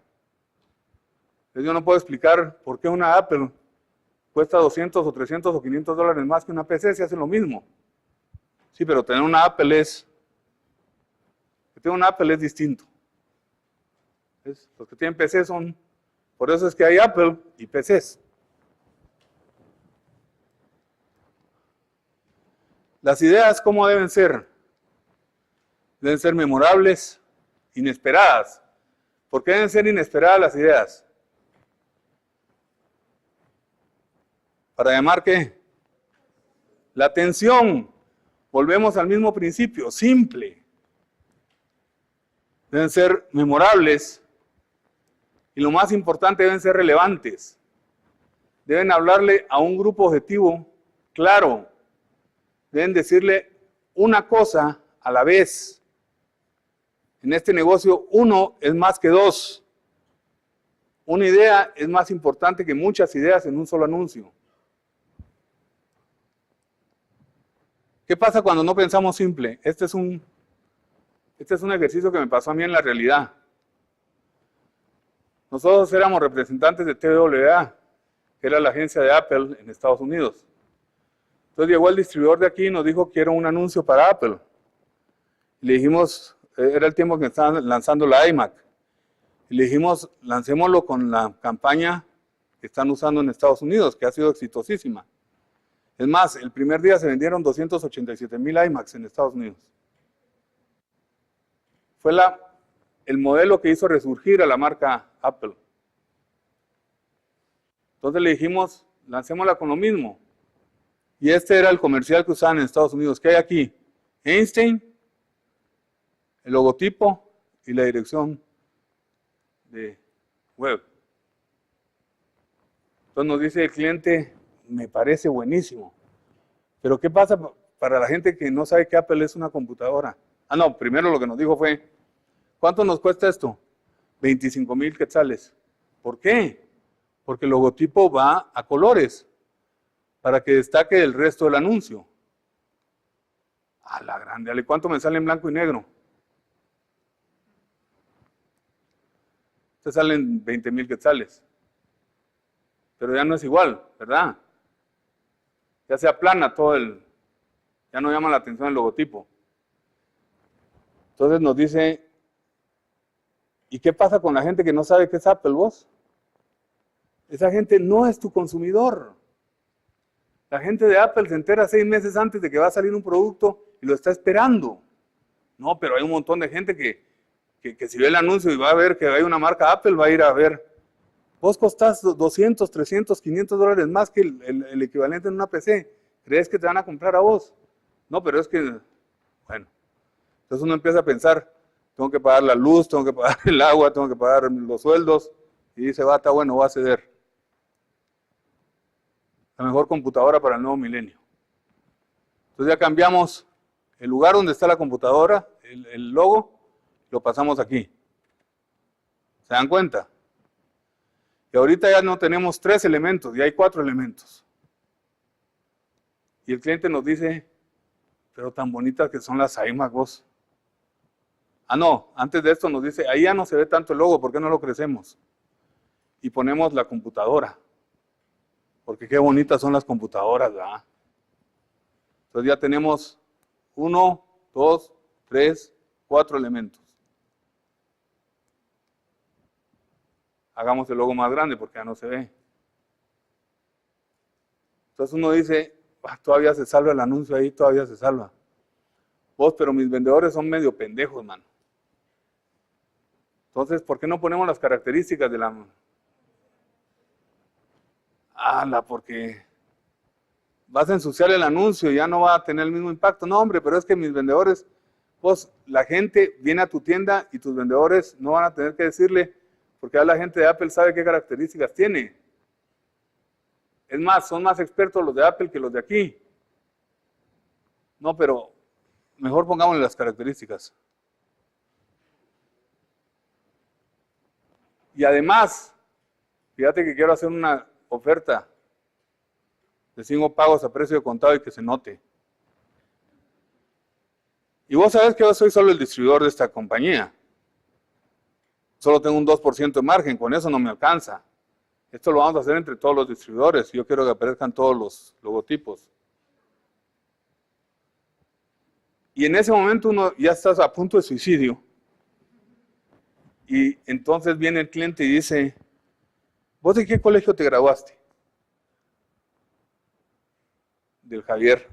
Entonces yo no puedo explicar por qué una Apple cuesta 200 o 300 o 500 dólares más que una PC, se hace lo mismo. Sí, pero tener una Apple es distinto. Los que tienen PC son, por eso es que hay Apple y PCs. Las ideas, ¿cómo deben ser? Deben ser memorables, inesperadas. ¿Por qué deben ser inesperadas las ideas? ¿Para llamar qué? La atención. Volvemos al mismo principio, simple. Deben ser memorables y lo más importante, deben ser relevantes. Deben hablarle a un grupo objetivo claro. Deben decirle una cosa a la vez. En este negocio, uno es más que dos. Una idea es más importante que muchas ideas en un solo anuncio. ¿Qué pasa cuando no pensamos simple? Este es un ejercicio que me pasó a mí en la realidad. Nosotros éramos representantes de TWA, que era la agencia de Apple en Estados Unidos. Entonces llegó el distribuidor de aquí y nos dijo que era un anuncio para Apple. Le dijimos, era el tiempo que estaban lanzando la iMac. Y le dijimos, lancémoslo con la campaña que están usando en Estados Unidos, que ha sido exitosísima. Es más, el primer día se vendieron 287,000 iMacs en Estados Unidos. Fue el modelo que hizo resurgir a la marca Apple. Entonces le dijimos, lancémosla con lo mismo. Y este era el comercial que usaban en Estados Unidos. ¿Qué hay aquí? Einstein, el logotipo y la dirección de web. Entonces nos dice el cliente, me parece buenísimo. Pero ¿qué pasa para la gente que no sabe que Apple es una computadora? Ah, no, primero lo que nos dijo fue, ¿cuánto nos cuesta esto? 25,000 quetzales. ¿Por qué? Porque el logotipo va a colores, para que destaque el resto del anuncio. A la grande, ¿cuánto me sale en blanco y negro? Te salen 20,000 quetzales. Pero ya no es igual, ¿verdad? Ya se aplana ya no llama la atención el logotipo. Entonces nos dice, ¿y qué pasa con la gente que no sabe qué es Apple, vos? Esa gente no es tu consumidor. La gente de Apple se entera 6 meses antes de que va a salir un producto y lo está esperando. No, pero hay un montón de gente que si ve el anuncio y va a ver que hay una marca Apple, va a ir a ver. Vos costás 200, 300, 500 dólares más que el equivalente en una PC. ¿Crees que te van a comprar a vos? No, pero es que, bueno. Entonces uno empieza a pensar, tengo que pagar la luz, tengo que pagar el agua, tengo que pagar los sueldos. Y dice, está bueno, va a ceder. La mejor computadora para el nuevo milenio. Entonces ya cambiamos el lugar donde está la computadora, el logo, lo pasamos aquí. ¿Se dan cuenta? Y ahorita ya no tenemos 3 elementos, ya hay 4 elementos. Y el cliente nos dice, pero tan bonitas que son las iMac, vos. Ah, no, antes de esto nos dice, ahí ya no se ve tanto el logo, ¿por qué no lo crecemos? Y ponemos la computadora. Porque qué bonitas son las computadoras, ¿verdad? Entonces ya tenemos 1, 2, 3, 4 elementos. hagamos el logo más grande porque ya no se ve. Entonces uno dice, todavía se salva el anuncio ahí, todavía se salva. Vos, pero mis vendedores son medio pendejos, mano. Entonces, ¿por qué no ponemos las características de la... porque vas a ensuciar el anuncio y ya no va a tener el mismo impacto. No, hombre, pero es que mis vendedores, vos, la gente viene a tu tienda y tus vendedores no van a tener que decirle, porque ya la gente de Apple sabe qué características tiene. Es más, son más expertos los de Apple que los de aquí. No, pero mejor pongámosle las características. Y además, fíjate que quiero hacer una oferta de 5 pagos a precio de contado y que se note. Y vos sabés que yo soy solo el distribuidor de esta compañía. Solo tengo un 2% de margen, con eso no me alcanza. Esto lo vamos a hacer entre todos los distribuidores. Yo quiero que aparezcan todos los logotipos. Y en ese momento uno ya estás a punto de suicidio. Y entonces viene el cliente y dice, ¿vos de qué colegio te graduaste? Del Javier.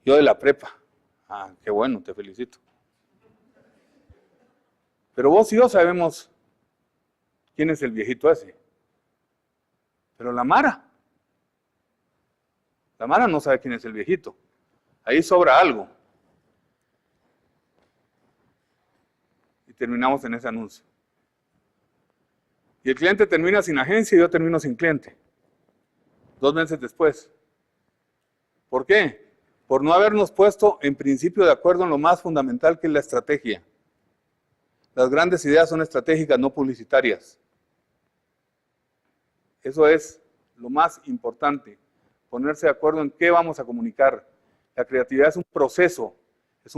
Yo de la prepa. Ah, qué bueno, te felicito. Pero vos y yo sabemos quién es el viejito ese. Pero la Mara no sabe quién es el viejito. Ahí sobra algo. Y terminamos en ese anuncio. Y el cliente termina sin agencia y yo termino sin cliente. 2 meses después. ¿Por qué? Por no habernos puesto en principio de acuerdo en lo más fundamental que es la estrategia. Las grandes ideas son estratégicas, no publicitarias. Eso es lo más importante, ponerse de acuerdo en qué vamos a comunicar. La creatividad es un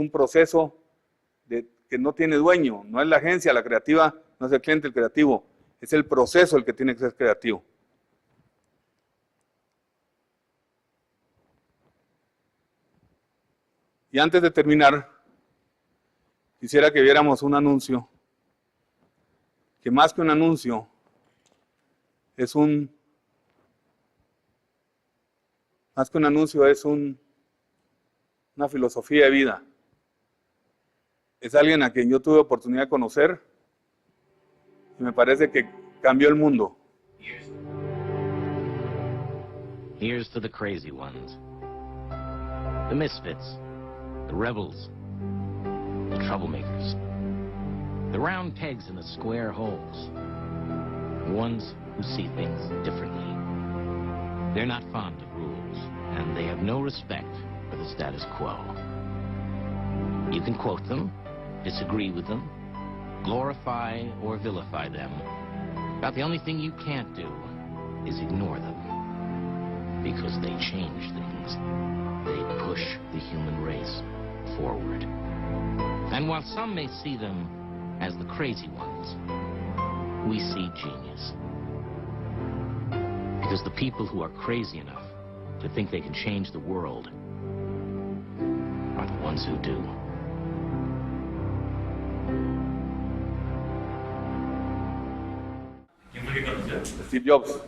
proceso que no tiene dueño, no es la agencia, la creativa, no es el cliente el creativo, es el proceso el que tiene que ser creativo. Y antes de terminar, quisiera que viéramos un anuncio, que más que un anuncio, es una filosofía de vida. Es alguien a quien yo tuve oportunidad de conocer y me parece que cambió el mundo. Here's to the crazy ones, the misfits, the rebels, the troublemakers, the round pegs in the square holes, the ones who see things differently. They're not fond of rules, and they have no respect for the status quo. You can quote them, disagree with them, glorify or vilify them. About the only thing you can't do is ignore them. Because they change things. They push the human race forward. And while some may see them as the crazy ones, we see genius. Because the people who are crazy enough to think they can change the world are the ones who do. ¿Quién fue que conoció? Steve Jobs.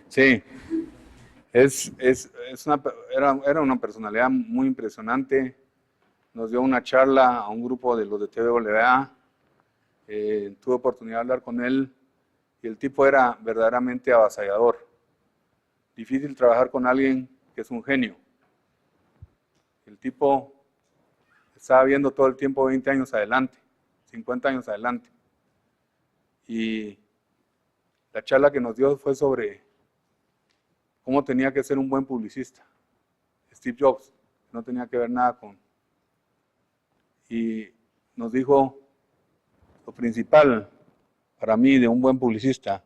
Sí, era una personalidad muy impresionante. Nos dio una charla a un grupo de los de TWA. Tuve oportunidad de hablar con él y el tipo era verdaderamente avasallador. Difícil trabajar con alguien que es un genio. El tipo estaba viendo todo el tiempo 20 años adelante, 50 años adelante. Y la charla que nos dio fue sobre cómo tenía que ser un buen publicista. Steve Jobs, no tenía que ver nada con... Y nos dijo, lo principal para mí de un buen publicista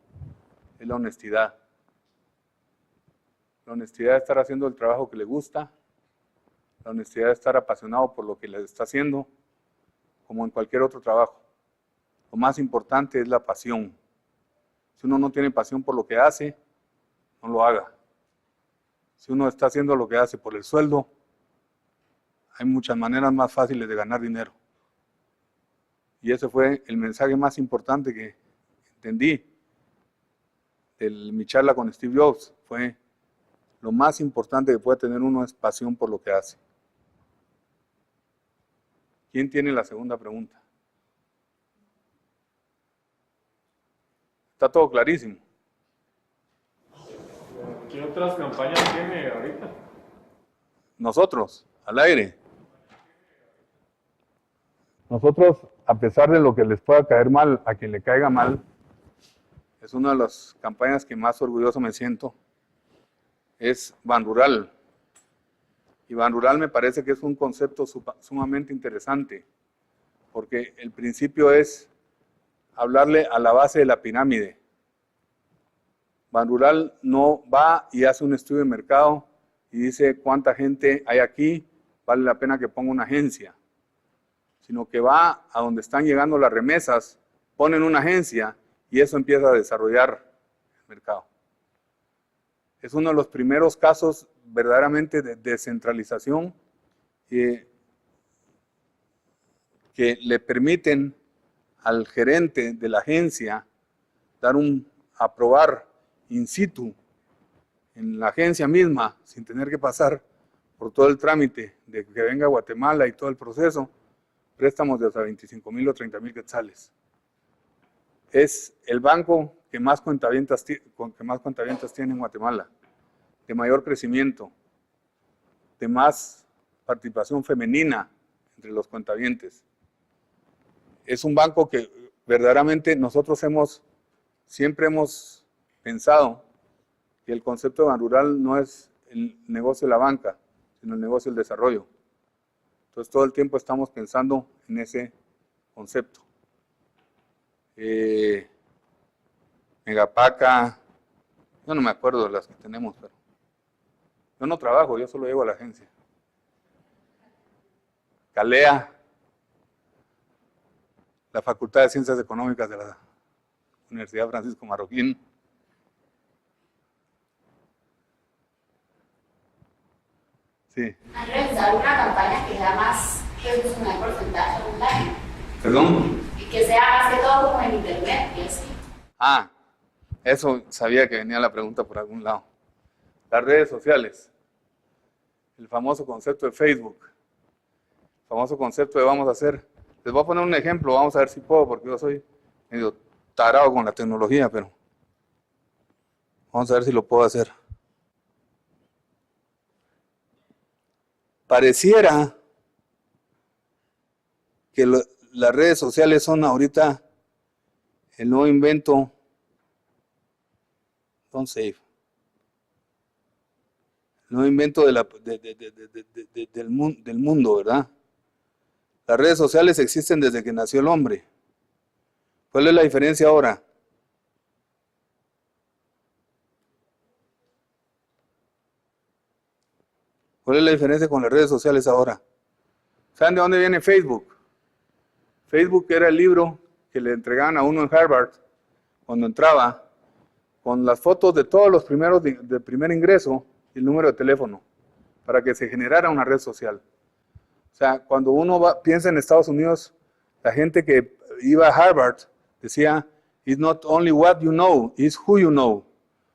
es la honestidad. La honestidad de estar haciendo el trabajo que le gusta, la honestidad de estar apasionado por lo que le está haciendo, como en cualquier otro trabajo. Lo más importante es la pasión. Si uno no tiene pasión por lo que hace, no lo haga. Si uno está haciendo lo que hace por el sueldo, hay muchas maneras más fáciles de ganar dinero. Y ese fue el mensaje más importante que entendí de mi charla con Steve Jobs. Fue lo más importante que puede tener uno es pasión por lo que hace. ¿Quién tiene la segunda pregunta? Está todo clarísimo. ¿Qué otras campañas tiene ahorita? Nosotros, al aire. Nosotros, a pesar de lo que les pueda caer mal, a quien le caiga mal, es una de las campañas que más orgulloso me siento, es Banrural. Y Banrural me parece que es un concepto sumamente interesante, porque el principio es hablarle a la base de la pirámide. Banrural no va y hace un estudio de mercado y dice cuánta gente hay aquí, vale la pena que ponga una agencia, sino que va a donde están llegando las remesas, ponen una agencia y eso empieza a desarrollar el mercado. Es uno de los primeros casos verdaderamente de descentralización que le permiten al gerente de la agencia aprobar in situ en la agencia misma, sin tener que pasar por todo el trámite de que venga a Guatemala y todo el proceso, préstamos de hasta 25,000 o 30,000 quetzales. Es el banco que más cuentavientas tiene en Guatemala, de mayor crecimiento, de más participación femenina entre los cuentavientes. Es un banco que verdaderamente nosotros siempre hemos pensado que el concepto de Banrural no es el negocio de la banca, sino el negocio del desarrollo. Entonces todo el tiempo estamos pensando en ese concepto. Megapaca, yo no me acuerdo de las que tenemos, pero yo no trabajo, yo solo llego a la agencia. Calea, la Facultad de Ciencias Económicas de la Universidad Francisco Marroquín. Sí. ¿Han realizado una campaña que sea más reduccionar el porcentaje online? ¿Perdón? Y que sea más que todo como en internet y así. Ah, eso sabía que venía la pregunta por algún lado. Las redes sociales. El famoso concepto de Facebook. El famoso concepto de vamos a hacer. Les voy a poner un ejemplo, vamos a ver si puedo, porque yo soy medio tarado con la tecnología, pero vamos a ver si lo puedo hacer. Pareciera que las redes sociales son ahorita el nuevo invento. Don't save. El nuevo invento del mundo, ¿verdad? Las redes sociales existen desde que nació el hombre. ¿Cuál es la diferencia ahora? ¿Cuál es la diferencia con las redes sociales ahora? ¿Saben de dónde viene Facebook? Facebook era el libro que le entregaban a uno en Harvard cuando entraba, con las fotos de todos los primeros de primer ingreso y el número de teléfono, para que se generara una red social. O sea, cuando uno piensa en Estados Unidos, la gente que iba a Harvard decía, it's not only what you know, it's who you know. O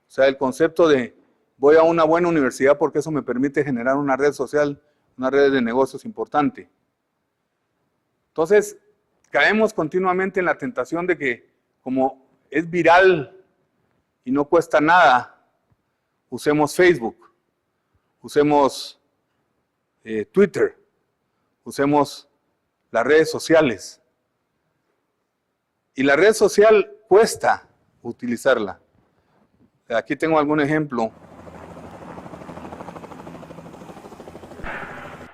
sea, el concepto de voy a una buena universidad porque eso me permite generar una red social, una red de negocios importante. Entonces, caemos continuamente en la tentación de que, como es viral y no cuesta nada, usemos Facebook, usemos Twitter, usemos las redes sociales. Y la red social cuesta utilizarla. Aquí tengo algún ejemplo.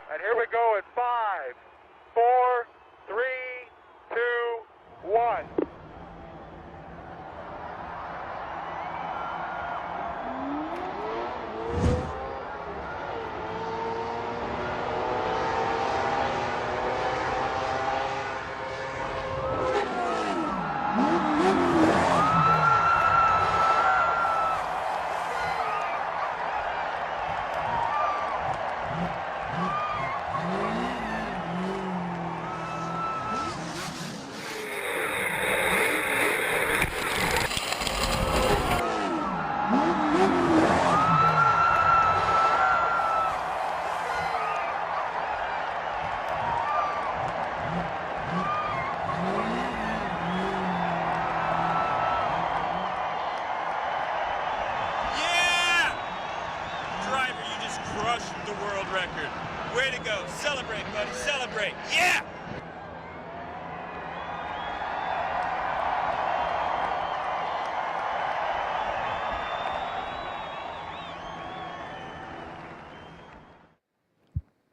And here we go at 5, 4, 3, 2, 1.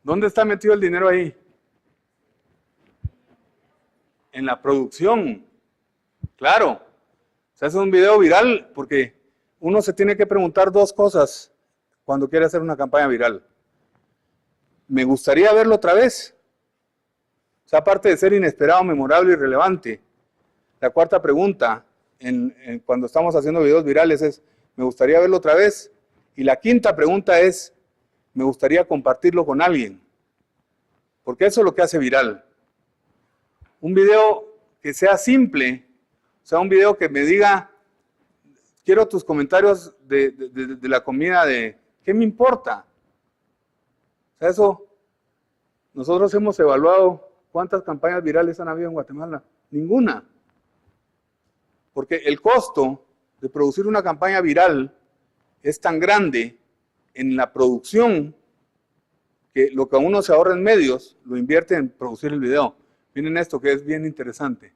¿Dónde está metido el dinero ahí? En la producción. Claro. Se hace un video viral porque uno se tiene que preguntar dos cosas cuando quiere hacer una campaña viral. ¿Me gustaría verlo otra vez? O sea, aparte de ser inesperado, memorable y relevante. La cuarta pregunta, cuando estamos haciendo videos virales, es, ¿me gustaría verlo otra vez? Y la quinta pregunta es, ¿me gustaría compartirlo con alguien? Porque eso es lo que hace viral. Un video que sea simple, o sea, un video que me diga, quiero tus comentarios de la comida, ¿qué me importa? O sea, eso, nosotros hemos evaluado cuántas campañas virales han habido en Guatemala. Ninguna. Porque el costo de producir una campaña viral es tan grande en la producción que lo que uno se ahorra en medios, lo invierte en producir el video. Miren esto que es bien interesante.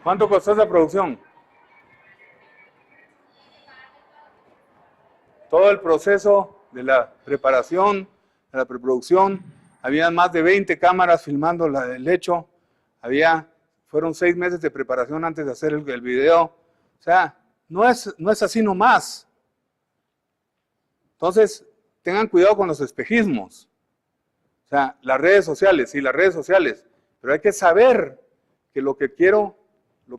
¿Cuánto costó esa producción? Todo el proceso de la preparación, de la preproducción, había más de 20 cámaras filmando el hecho, fueron 6 meses de preparación antes de hacer el video. O sea, no es así nomás. Entonces, tengan cuidado con los espejismos. O sea, las redes sociales, sí, las redes sociales, pero hay que saber que lo que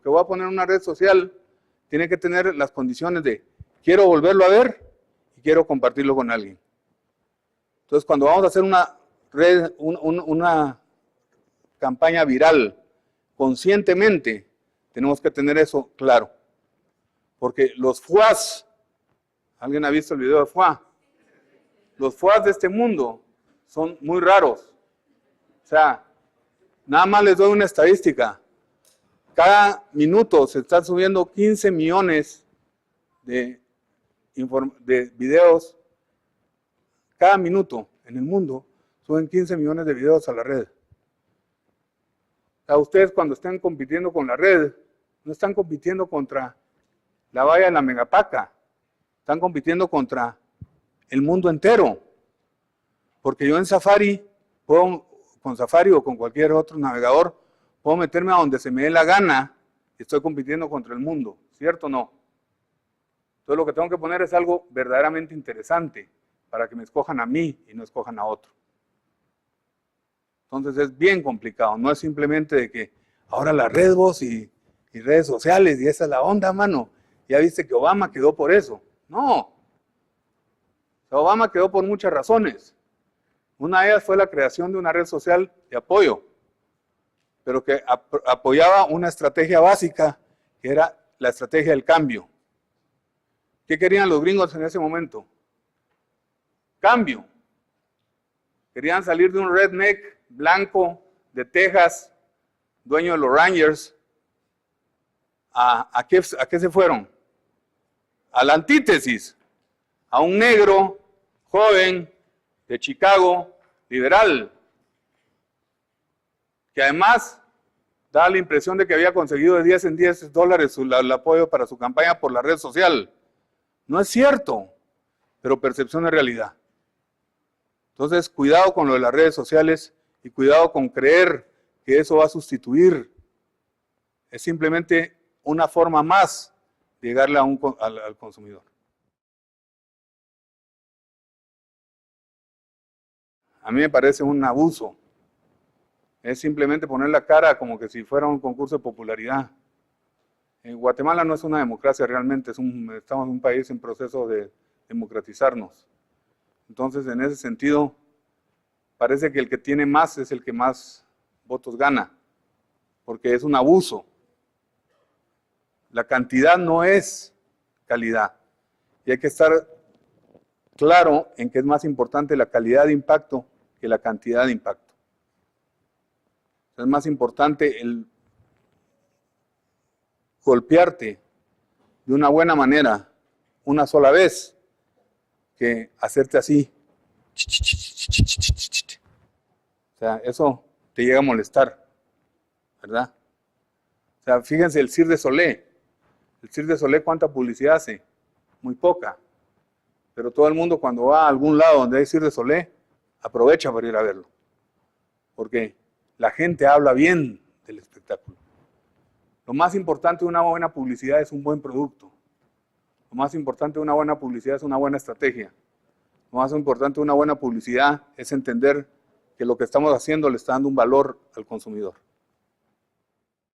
voy a poner en una red social, tiene que tener las condiciones de quiero volverlo a ver y quiero compartirlo con alguien. Entonces, cuando vamos a hacer una campaña viral conscientemente, tenemos que tener eso claro. Porque los FUAs, ¿alguien ha visto el video de FUA? Los FUAs de este mundo son muy raros. O sea, nada más les doy una estadística. Cada minuto se están subiendo 15 millones de videos. Cada minuto en el mundo suben 15 millones de videos a la red. O sea, ustedes cuando estén compitiendo con la red, no están compitiendo contra la valla de la Megapaca, están compitiendo contra el mundo entero. Porque yo en Safari, con Safari o con cualquier otro navegador, puedo meterme a donde se me dé la gana y estoy compitiendo contra el mundo, ¿cierto o no? Entonces lo que tengo que poner es algo verdaderamente interesante para que me escojan a mí y no escojan a otro. Entonces es bien complicado, no es simplemente de que ahora la red vos y redes sociales y esa es la onda, mano. Ya viste que Obama quedó por eso. No. O sea, Obama quedó por muchas razones. Una de ellas fue la creación de una red social de apoyo, pero que apoyaba una estrategia básica, que era la estrategia del cambio. ¿Qué querían los gringos en ese momento? Cambio. Querían salir de un redneck blanco de Texas, dueño de los Rangers, ¿A qué se fueron? A la antítesis, a un negro joven de Chicago, liberal, que además da la impresión de que había conseguido de 10 en 10 dólares el apoyo para su campaña por la red social. No es cierto, pero percepción de realidad. Entonces, cuidado con lo de las redes sociales y cuidado con creer que eso va a sustituir. Es simplemente una forma más de llegarle al consumidor. A mí me parece un abuso. Es simplemente poner la cara como que si fuera un concurso de popularidad. En Guatemala no es una democracia realmente, estamos en un país en proceso de democratizarnos. Entonces, en ese sentido, parece que el que tiene más es el que más votos gana, porque es un abuso. La cantidad no es calidad, y hay que estar claro en que es más importante la calidad de impacto que la cantidad de impacto. Es más importante el golpearte de una buena manera una sola vez que hacerte así. O sea, eso te llega a molestar, ¿verdad? O sea, fíjense el Cirque du Soleil. El Cirque du Soleil, ¿cuánta publicidad hace? Muy poca. Pero todo el mundo cuando va a algún lado donde hay Cirque du Soleil, aprovecha para ir a verlo. Porque la gente habla bien del espectáculo. Lo más importante de una buena publicidad es un buen producto. Lo más importante de una buena publicidad es una buena estrategia. Lo más importante de una buena publicidad es entender que lo que estamos haciendo le está dando un valor al consumidor.